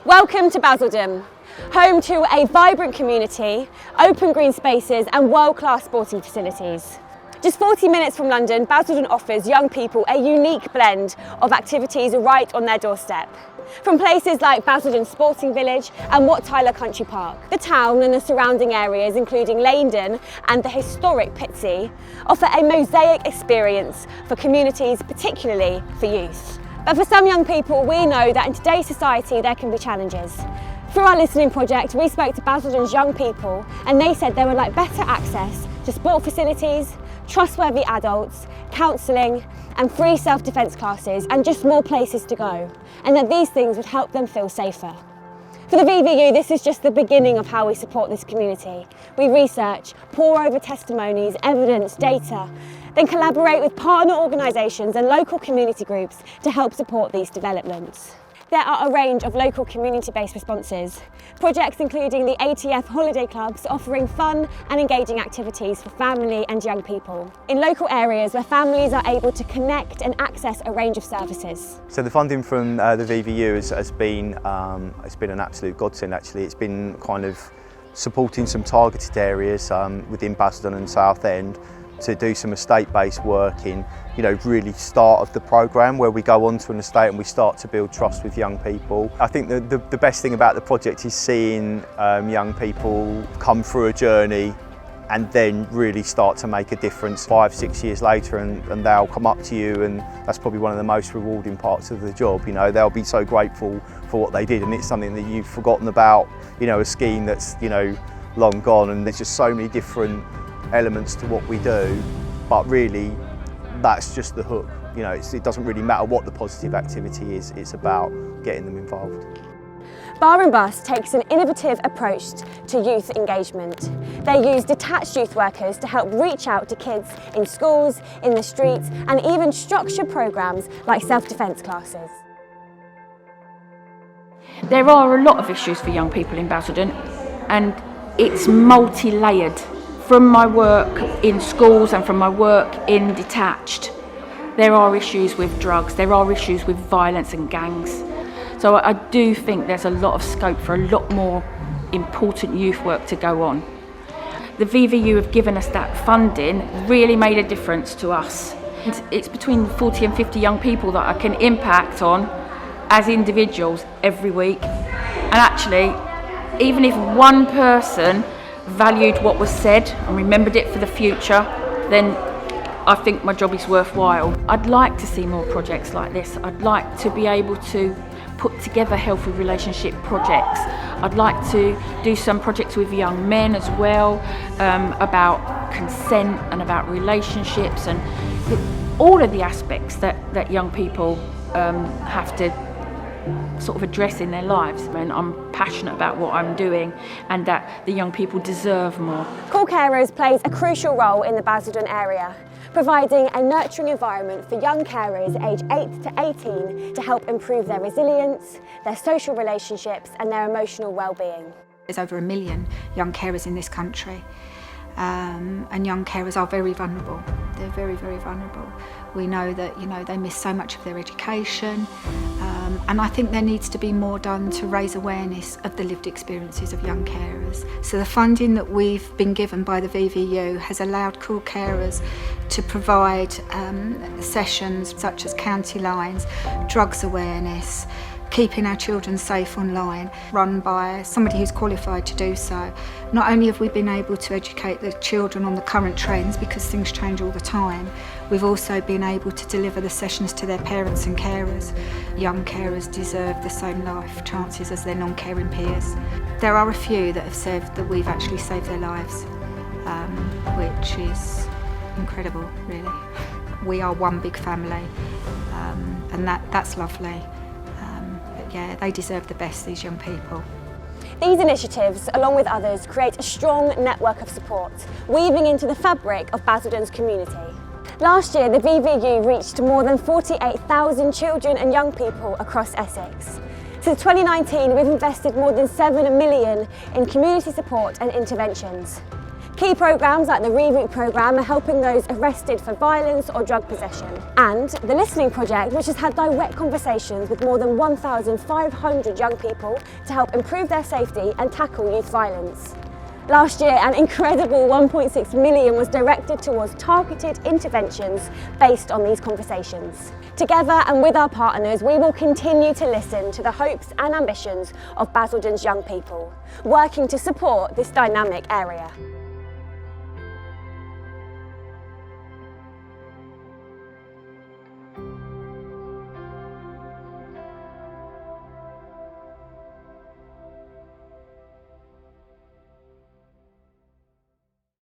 Welcome to Basildon, home to a vibrant community, open green spaces and world-class sporting facilities. Just 40 minutes from London, Basildon offers young people a unique blend of activities right on their doorstep. From places like Basildon Sporting Village and Wat Tyler Country Park, the town and the surrounding areas, including Leindon and the historic Pitsea, offer a mosaic experience for communities, particularly for youth. But for some young people, we know that in today's society there can be challenges. Through our listening project, we spoke to Basildon's young people and they said they would like better access to sport facilities, trustworthy adults, counselling and free self-defence classes and just more places to go, and that these things would help them feel safer. For the VVU, this is just the beginning of how we support this community. We research, pore over testimonies, evidence, data, then collaborate with partner organisations and local community groups to help support these developments. There are a range of local community-based responses. Projects including the ATF holiday clubs offering fun and engaging activities for family and young people in local areas where families are able to connect and access a range of services. So the funding from the VVU has been an absolute godsend actually. It's been kind of supporting some targeted areas within Basildon and Southend to do some estate-based work in, really start of the programme where we go onto an estate and we start to build trust with young people. I think the best thing about the project is seeing young people come through a journey and then really start to make a difference 5-6 years later, and they'll come up to you, and that's probably one of the most rewarding parts of the job. They'll be so grateful for what they did, and it's something that you've forgotten about, a scheme that's long gone, and there's just so many different elements to what we do, but really that's just the hook. It doesn't really matter what the positive activity is, it's about getting them involved. Bar and Bus takes an innovative approach to youth engagement. They use detached youth workers to help reach out to kids in schools, in the streets, and even structure programmes like self-defence classes. There are a lot of issues for young people in Basildon, and it's multi-layered. From my work in schools and from my work in detached, there are issues with drugs, there are issues with violence and gangs. So I do think there's a lot of scope for a lot more important youth work to go on. The VVU have given us that funding, really made a difference to us. It's between 40 and 50 young people that I can impact on as individuals every week. And actually, even if one person valued what was said and remembered it for the future, then I think my job is worthwhile. I'd like to see more projects like this. I'd like to be able to put together healthy relationship projects. I'd like to do some projects with young men as well, about consent and about relationships and all of the aspects that young people have to sort of address in their lives. And I'm passionate about what I'm doing and that the young people deserve more. Call Carers plays a crucial role in the Basildon area, providing a nurturing environment for young carers aged 8 to 18 to help improve their resilience, their social relationships and their emotional well-being. There's over 1 million young carers in this country. And young carers are very vulnerable. They're very, very vulnerable. We know that they miss so much of their education, and I think there needs to be more done to raise awareness of the lived experiences of young carers. So the funding that we've been given by the VVU has allowed Cool Carers to provide sessions such as county lines, drugs awareness, keeping our children safe online, run by somebody who's qualified to do so. Not only have we been able to educate the children on the current trends, because things change all the time, we've also been able to deliver the sessions to their parents and carers. Young carers deserve the same life chances as their non-caring peers. There are a few that have said that we've actually saved their lives, which is incredible, really. We are one big family, and that's lovely. Yeah, they deserve the best, these young people. These initiatives, along with others, create a strong network of support, weaving into the fabric of Basildon's community. Last year, the VVU reached more than 48,000 children and young people across Essex. Since 2019, we've invested more than £7 million in community support and interventions. Key programmes like the VVU programme are helping those arrested for violence or drug possession. And the Listening Project, which has had direct conversations with more than 1,500 young people to help improve their safety and tackle youth violence. Last year, an incredible 1.6 million was directed towards targeted interventions based on these conversations. Together and with our partners, we will continue to listen to the hopes and ambitions of Basildon's young people, working to support this dynamic area.